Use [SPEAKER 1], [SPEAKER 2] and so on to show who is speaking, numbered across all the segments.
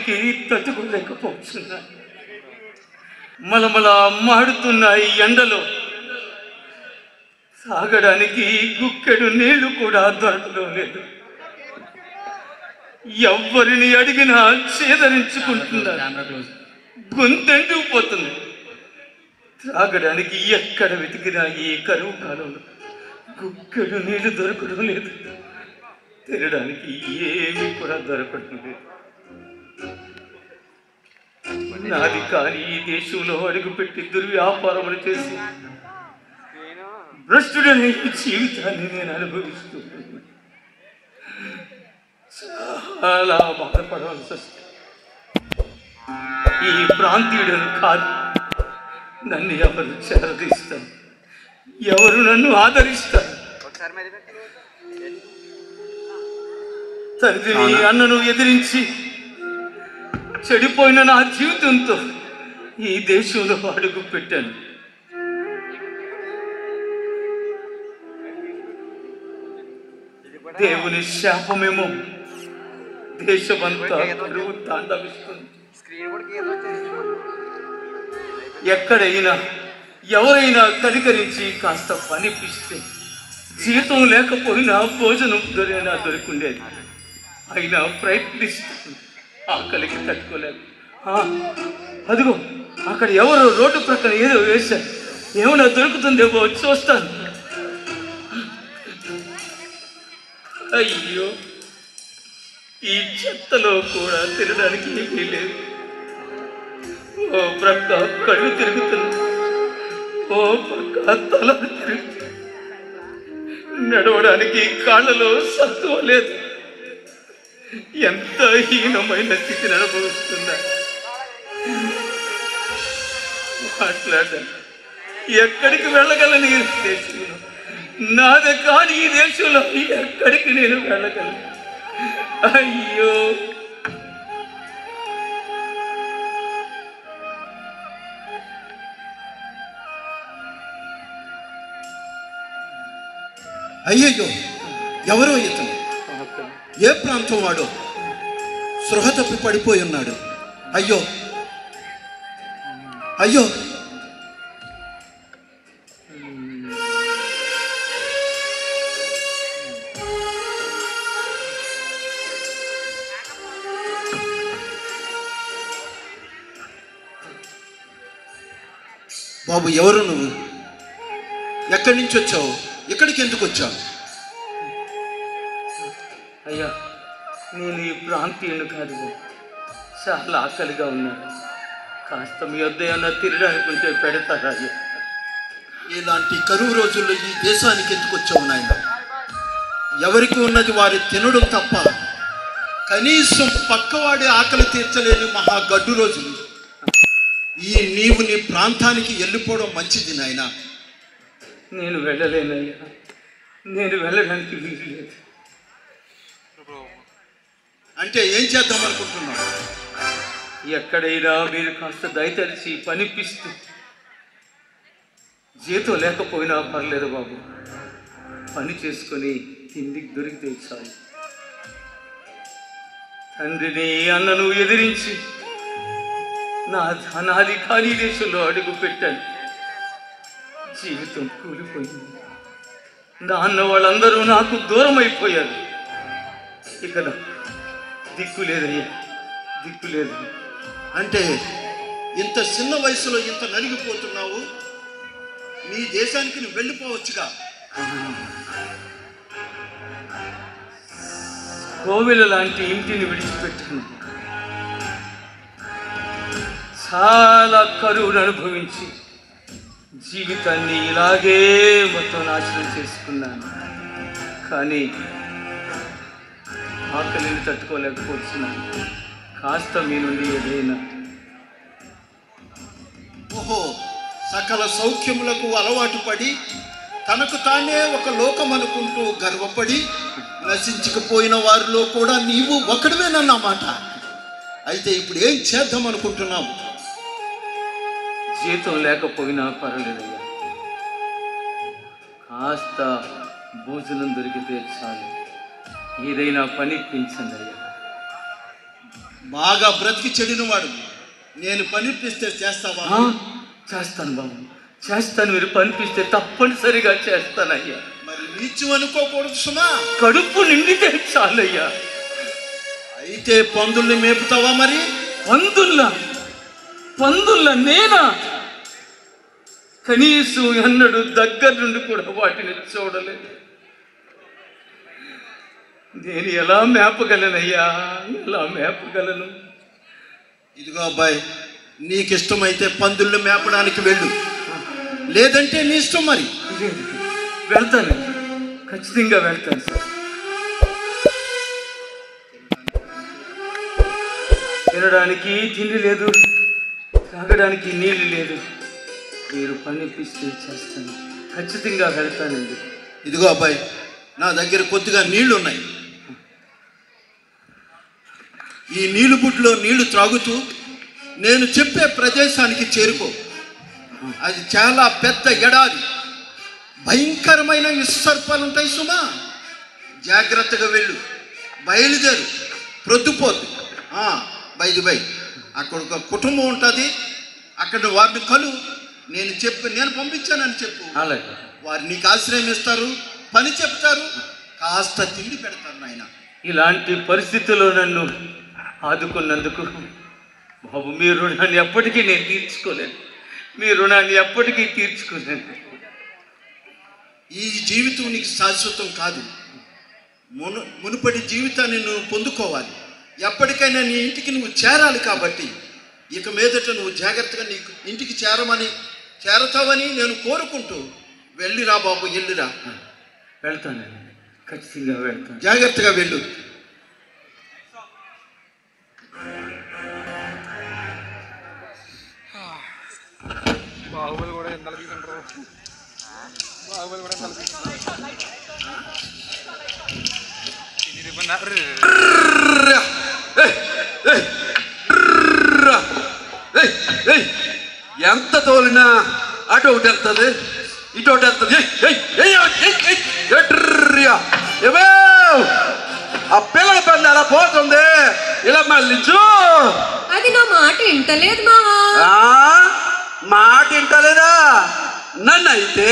[SPEAKER 1] వేడికి తట్టుకోలేకపోతున్నా. మలమల మాడుతున్న ఈ ఎండలో తాగడానికి గుక్కెడు నీళ్లు కూడా దొరకడం లేదు. ఎవరిని అడిగినా చేదరించుకుంటున్నారు. గొంతెండుకుపోతుంది. తాగడానికి ఎక్కడ వెతికినా ఈ కరువు కాలంలో గుక్కెడు నీళ్లు దొరకడం లేదు. తినడానికి ఏమీ కూడా దొరకడం లేదు. నాది కానీ ఈ దేశంలో అడుగుపెట్టి దుర్వ్యాపారములు చేసి భ్రష్టుడనే జీవితాన్ని నేను అనుభవిస్తున్నాను. చాలా బాధపడవలసి వస్తుంది. ఈ ప్రాంతీయుడను కాదు, నన్ను ఎవరు చేరదీస్తారు, ఎవరు నన్ను ఆదరిస్తారు? తండ్రిని అన్నను ఎదిరించి చెడిపోయిన నా జీవితంతో ఈ దేశంలో అడుగు పెట్టాను. దేవుని శాపమేమో దేశమంతా కరువు తాండవిస్తుంది. ఎక్కడైనా ఎవరైనా కనికరించి కాస్త పనిపిస్తే జీతం లేకపోయినా భోజనం దొరికిండేది. అయినా ప్రయత్నిస్తుంది. ఆకలికి తట్టుకోలేదు. అదిగో అక్కడ ఎవరో రోడ్డు ప్రక్కన ఏదో వేశారు. ఏమైనా దొరుకుతుందేమో చూస్తాను. అయ్యో, ఈ చెత్తలో కూడా తినడానికి ఏమీ లేదు. ఓ ప్రక్క కళ్ళు తిరుగుతుంది, ఓ ప్రక్క తల తిరుగుతుంది. నడవడానికి కాళ్ళలో సత్తువ లేదు. ఎంత హీనమైన స్థితిని అనుభవిస్తున్నా. మాట్లాడాను. ఎక్కడికి వెళ్ళగలను ఈ దేశంలో? నాదే కాని ఈ దేశంలో ఎక్కడికి నేను వెళ్ళగలను? అయ్యో,
[SPEAKER 2] అయ్యయ్యో, ఎవరో ఇతను? ఏ ప్రాంతం వాడో? సృహ తప్పి పడిపోయి ఉన్నాడు. అయ్యో అయ్యో, బాబు, ఎవరు నువ్వు? ఎక్కడి నుంచి వచ్చావు? ఇక్కడికి ఎందుకు వచ్చావు?
[SPEAKER 1] అయ్యా, నేను ఈ ప్రాంతీయుని కాదు. చాలా ఆకలిగా ఉన్నాను. కాస్త మీ వద్ద ఏమన్నా తినడానికి ఉంటే పెడతారా? అయ్యా,
[SPEAKER 2] ఇలాంటి కరువు రోజుల్లో ఈ దేశానికి ఎందుకు వచ్చావు నాయన? ఎవరికి ఉన్నది వారి తినడం తప్ప కనీసం పక్కవాడి ఆకలి తీర్చలేని మహాగడ్డు రోజులు. నీవు నీ ప్రాంతానికి వెళ్ళిపోవడం మంచిది నాయన.
[SPEAKER 1] నేను వెళ్ళలేనయ్యా, నేను వెళ్ళడానికి వీలు లేదు.
[SPEAKER 2] అంటే ఏం చేద్దాం అనుకుంటున్నావు?
[SPEAKER 1] ఎక్కడైనా మీరు కాస్త దయతలిచి పనిపిస్తూ, జీతం లేకపోయినా పర్లేదు బాబు, పని చేసుకొని తిండికి దొరికితే చాలు. తండ్రిని అన్నను ఎదిరించి నా ధనాది ఖాళీ దేశంలో అడుగు పెట్టాను. జీవితం కూలిపోయింది. నాన్న వాళ్ళందరూ నాకు దూరం అయిపోయారు. ఇక దిక్కు లేదయ్యా, దిక్కు లేదు.
[SPEAKER 2] అంటే ఇంత చిన్న వయసులో ఇంత నలిగిపోతున్నావు? నీ దేశానికి నువ్వు వెళ్ళిపోవచ్చుగా.
[SPEAKER 1] కోవిల లాంటి ఇంటిని విడిచిపెట్టాను. చాలా కరువును అనుభవించి జీవితాన్ని ఇలాగే మొత్తం నాశనం చేసుకున్నాను. కానీ ఆకలిని తట్టుకోలేకపోతున్నాను. కాస్త మీ నుండి ఏదైనా.
[SPEAKER 2] ఓహో, సకల సౌఖ్యములకు అలవాటు పడి తనకు తానే ఒక లోకం అనుకుంటూ గర్వపడి నశించకపోయిన వారిలో కూడా నీవు ఒకడివేనన్నమాట. అయితే ఇప్పుడు ఏం చేద్దాం అనుకుంటున్నావు?
[SPEAKER 1] జీతం లేకపోయినా పర్వాలేదయ్యా, కాస్త భోజనం దొరికితే చాలు. ఏదైనా పని పెంచండి అయ్యా.
[SPEAKER 2] బాగా బ్రతికి చెడినవాడు. నేను పనిపిస్తే చేస్తావా?
[SPEAKER 1] చేస్తాను బాబు, చేస్తాను. మీరు పనిపిస్తే తప్పనిసరిగా చేస్తానయ్యా.
[SPEAKER 2] మరి నీచు అనుకోకూడదు సుమా.
[SPEAKER 1] కడుపు నిండితే చాలయ్యా.
[SPEAKER 2] అయితే పందుల్ని మేపుతావా? మరి
[SPEAKER 1] పందుల్లా నేనా? కనీసం ఎన్నడూ దగ్గర నుండి కూడా వాటిని చూడలేదు. నేను ఎలా మేపగలనయ్యా, ఎలా మేపగలను?
[SPEAKER 2] ఇదిగో అబ్బాయి, నీకు ఇష్టమైతే పందుల్ని మేపడానికి వెళ్ళు, లేదంటే నీ ఇష్టం. మరి
[SPEAKER 1] వెళ్తాను, ఖచ్చితంగా వెళ్తాను సార్. తినడానికి తిండి లేదు, తాగడానికి నీళ్ళు లేదు. మీరు పనిపిస్తే చేస్తాను, ఖచ్చితంగా వెళ్తానండి.
[SPEAKER 2] ఇదిగో అబ్బాయి, నా దగ్గర కొద్దిగా నీళ్లు ఉన్నాయి. ఈ నీళ్లు బుడ్లో నీళ్లు త్రాగుతూ నేను చెప్పే ప్రదేశానికి చేరుకో. అది చాలా పెద్ద ఎడారి, భయంకరమైన విషసర్పాలు ఉంటాయి సుమా. జాగ్రత్తగా వెళ్ళు, బయలుదేరు, ప్రొద్దుపోద్దు. బై అక్కడ ఒక కుటుంబం ఉంటుంది, అక్కడ వారిని కలు. నేను పంపించానని చెప్పు.
[SPEAKER 1] అలాగే.
[SPEAKER 2] వారు నీకు ఆశ్రయం ఇస్తారు, పని చెప్తారు, కాస్త తిండి పెడతారు నాయన.
[SPEAKER 1] ఇలాంటి పరిస్థితుల్లో నన్ను ఆదుకున్నందుకు బాబు, మీ రుణాన్ని ఎప్పటికీ నేను తీర్చుకోలేను. మీ రుణాన్ని ఎప్పటికీ తీర్చుకోలేను.
[SPEAKER 2] ఈ జీవితం నీకు శాశ్వతం కాదు. మునుపటి జీవితాన్ని నువ్వు పొందుకోవాలి. ఎప్పటికైనా నీ ఇంటికి నువ్వు చేరాలి. కాబట్టి ఇక మీదట నువ్వు జాగ్రత్తగా నీకు ఇంటికి చేరతావని నేను కోరుకుంటూ వెళ్ళిరా బాబు, వెళ్ళిరా.
[SPEAKER 1] వెళ్తానండి, ఖచ్చితంగా వెళ్తాను.
[SPEAKER 2] జాగ్రత్తగా వెళ్ళు.
[SPEAKER 3] బాహుబలి కూడా ఎంత తీసుకుంటారు? బాహుబలి కూడా ఎంత
[SPEAKER 4] ఎంత తోలినా అటు ఒకటి వెళ్తుంది, ఇటు ఒకటి వెళ్తుంది. ఆ పిల్లల పని అలా పోతుంది, ఇలా మళ్ళించు.
[SPEAKER 5] అది నా మాట వింటలేదు మావా.
[SPEAKER 4] మాట వింటలేదా? నన్ను అయితే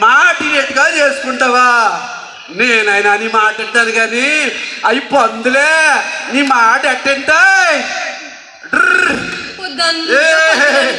[SPEAKER 4] మాటినట్టుగా చేసుకుంటావా? నేనైనా నీ మాట వింటాను కానీ అవి పందులే నీ మాట ఎట్టంటాయి.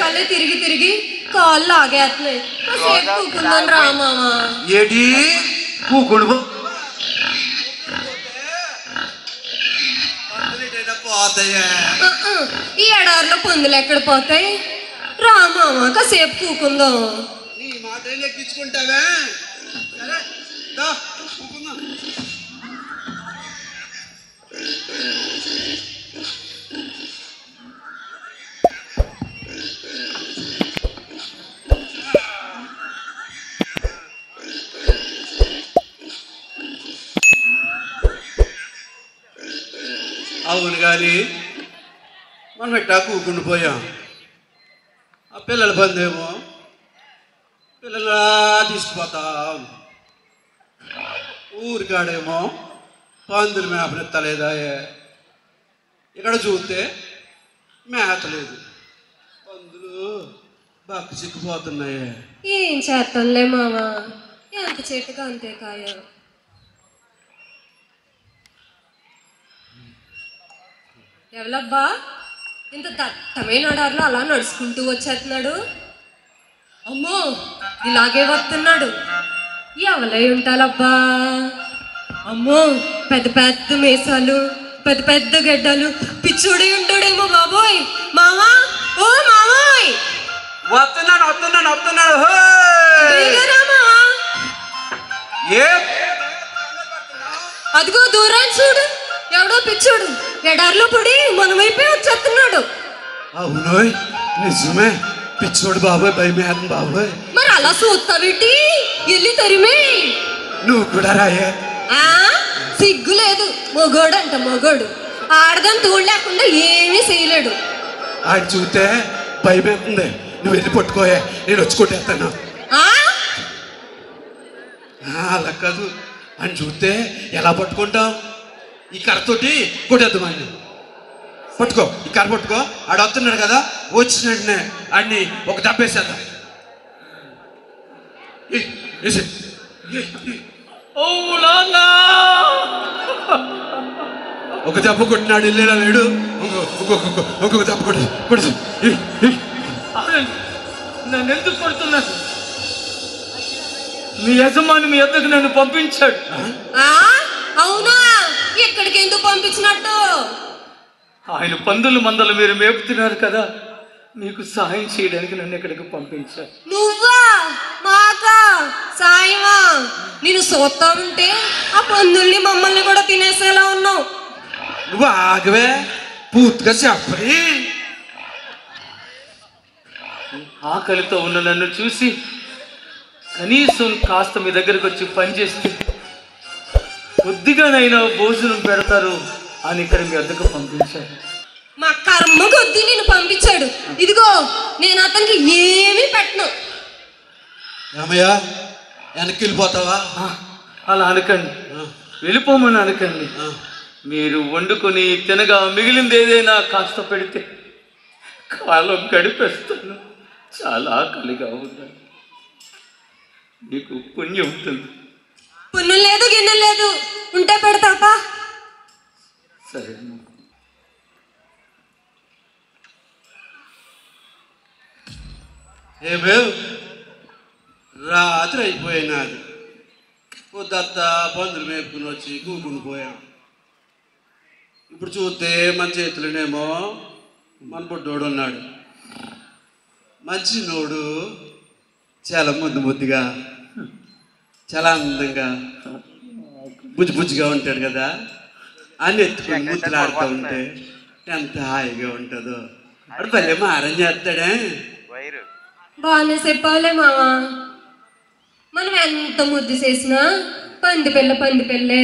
[SPEAKER 5] కళ్ళే తిరిగి తిరిగి కాళ్ళు ఆగేస్తున్నాయి. కూకుందని రా మావా.
[SPEAKER 4] ఏడి కూకుడు
[SPEAKER 5] ఈ ఎడారిలో పందులు ఎక్కడ పోతాయి? రా మావా, కాసేపు కూకుందాం.
[SPEAKER 4] నీ మాట ఎక్కించుకుంటావే. అవును కానీ మనం ఎట్టా కూకుండి పోయాం. ఆ పిల్లల బందేమో పిల్లల తీసుకుపోతా, ఊరికాడేమో పందులు మేపనెత్తలేదా? ఇక్కడ చూస్తే మేతలేదు, పందులు బాగా చిక్కుపోతున్నాయే.
[SPEAKER 5] ఏం చేస్తాంలే మావా, ఎంత చెట్టుగా అంతే కాయ. ఎవలబ్బా ఇంత దట్టమైన అడారిలో అలా నడుచుకుంటూ వచ్చేస్తున్నాడు? అమ్మో, ఇలాగే వస్తున్నాడు. ఎవలై ఉంటాలబ్బా? అమ్మో, పెద్ద పెద్ద మీసాలు, పెద్ద పెద్ద గడ్డలు, పిచ్చుడి ఉంటాడేమో బాబోయ్. మావా, ఓ మావోయ్,
[SPEAKER 4] వస్తున్నాను.
[SPEAKER 5] అదిగో దూరాన్ని చూడు, ఎవడో పిచ్చుడు ఎడారిలో పడి మన వైపే వచ్చేస్తున్నాడు.
[SPEAKER 4] అవునోయ్, నిజమే, పిచ్చోడు బాబోయ్, భయమేస్తుంది బాబోయ్.
[SPEAKER 5] మరి అలా చూస్తావేంటి? వెళ్ళి తరిమే.
[SPEAKER 4] నువ్వు కూడా రాయే.
[SPEAKER 5] సిగ్గు లేదు, మొగోడు అంట మొగోడు. ఆడదాన్ని తోడు లేకుండా ఏమీ చేయలేడు.
[SPEAKER 4] ఆయన చూస్తే భయమేస్తుంది. నువ్వు వెళ్ళి పట్టుకోయే, నేను వచ్చి కొట్టేస్తాను. అలా కాదు, ఆయన చూస్తే ఎలా పట్టుకుంటావు? ఈ కర్రతోటి కొట్టేద్దాం ఆయన. పట్టుకో ఈ కారు పట్టుకో. ఆడ వస్తున్నాడు కదా, వచ్చినట్టునే అన్ని ఒక దెబ్బేసేద్దాం.
[SPEAKER 1] ఓ నాన్నా
[SPEAKER 4] ఒక దెబ్బ కొట్టినాడు, వెళ్ళేలా లేడు. ఇంకొక దెబ్బ కొడు.
[SPEAKER 1] నన్ను ఎందుకు కొడుతున్నారు? మీ యజమాని మీ వద్దకు నన్ను పంపించాడు.
[SPEAKER 5] అవునా? ఎక్కడికి ఎందుకు పంపించినట్టు?
[SPEAKER 1] ఆయన పందుల మందలు మీరు మేపుతున్నారు కదా, మీకు సహాయం చేయడానికి నన్ను ఇక్కడికి పంపించారు.
[SPEAKER 5] నువ్వా? మాకా సాయమా? నేను చూస్తా ఉంటే ఆ పందుల్ని మమ్మల్ని కూడా తినేసేలా ఉన్నావు.
[SPEAKER 4] నువ్వు ఆగవే, పూర్తిగా చెప్పని.
[SPEAKER 1] ఆకలితో ఉన్న నన్ను చూసి కనీసం కాస్త మీ దగ్గరకు వచ్చి పనిచేస్తే కొద్దిగానైనా భోజనం పెడతారు అని ఇక్కడ మీ వద్దకు పంపించారు.
[SPEAKER 5] మా కర్మ కొద్దీ నేను పంపించాడు. ఇదిగో నేను అతనికి ఏమీ పెట్టను.
[SPEAKER 4] ఏమయ్య, వెనక్కి వెళ్ళిపోతావా?
[SPEAKER 1] అలా అనకండి, వెళ్ళిపోమని అనకండి. మీరు వండుకొని తినగా మిగిలింది ఏదైనా కాస్త పెడితే కాలం గడిపేస్తాను. చాలా ఆకలిగా ఉన్నాను, నీకు పుణ్యం ఉంటుంది.
[SPEAKER 5] పుణ్యం లేదు గిన్నె లేదు, ఉంటే పెడతాపా.
[SPEAKER 1] సరే
[SPEAKER 4] ఏమే, రాత్రి అయిపోయినది. పొద్దుత్తా పందులు మేపుకుని వచ్చి కూకుని పోయాం. ఇప్పుడు చూస్తే మన చేతులనేమో మన బుడ్డోడు ఉన్నాడు. మంచి నోడు, చాలా ముద్దుగా, చాలా అందంగా, బుజ్జిగా ఉంటాడు కదా. అన్ని ఎత్తుకుని ముద్దులాడుతూ ఉంటే ఎంత హాయిగా ఉంటుందో. అడు భలే మారం చేస్తాడే.
[SPEAKER 5] బాగానే చెప్పాలే మావా. మనం ఎంత ముద్దు చేసినా పంది పిల్లే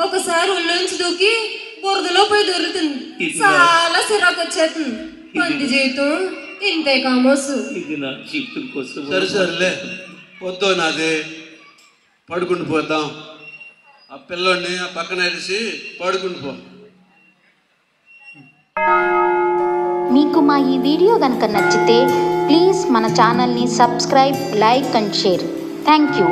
[SPEAKER 5] ఒకసారి ఒళ్ళోంచి దూకి బురదలో పోయి దొరుకుతుంది. చాలా సిరాకు వచ్చేస్తుంది. పంది జీవితం ఇంతే కామోసు.
[SPEAKER 1] ఇది నా జీవితం కోసం.
[SPEAKER 4] సరేలే, పొద్దు నాది, పడుకుని పోతాం. ఆ పిల్లోడిని ఆ పక్కన వేసి పడుకుని పో.
[SPEAKER 6] మీకు మా ఈ వీడియో కనుక నచ్చితే ప్లీజ్ మన ఛానల్ని subscribe, like and share. Thank you.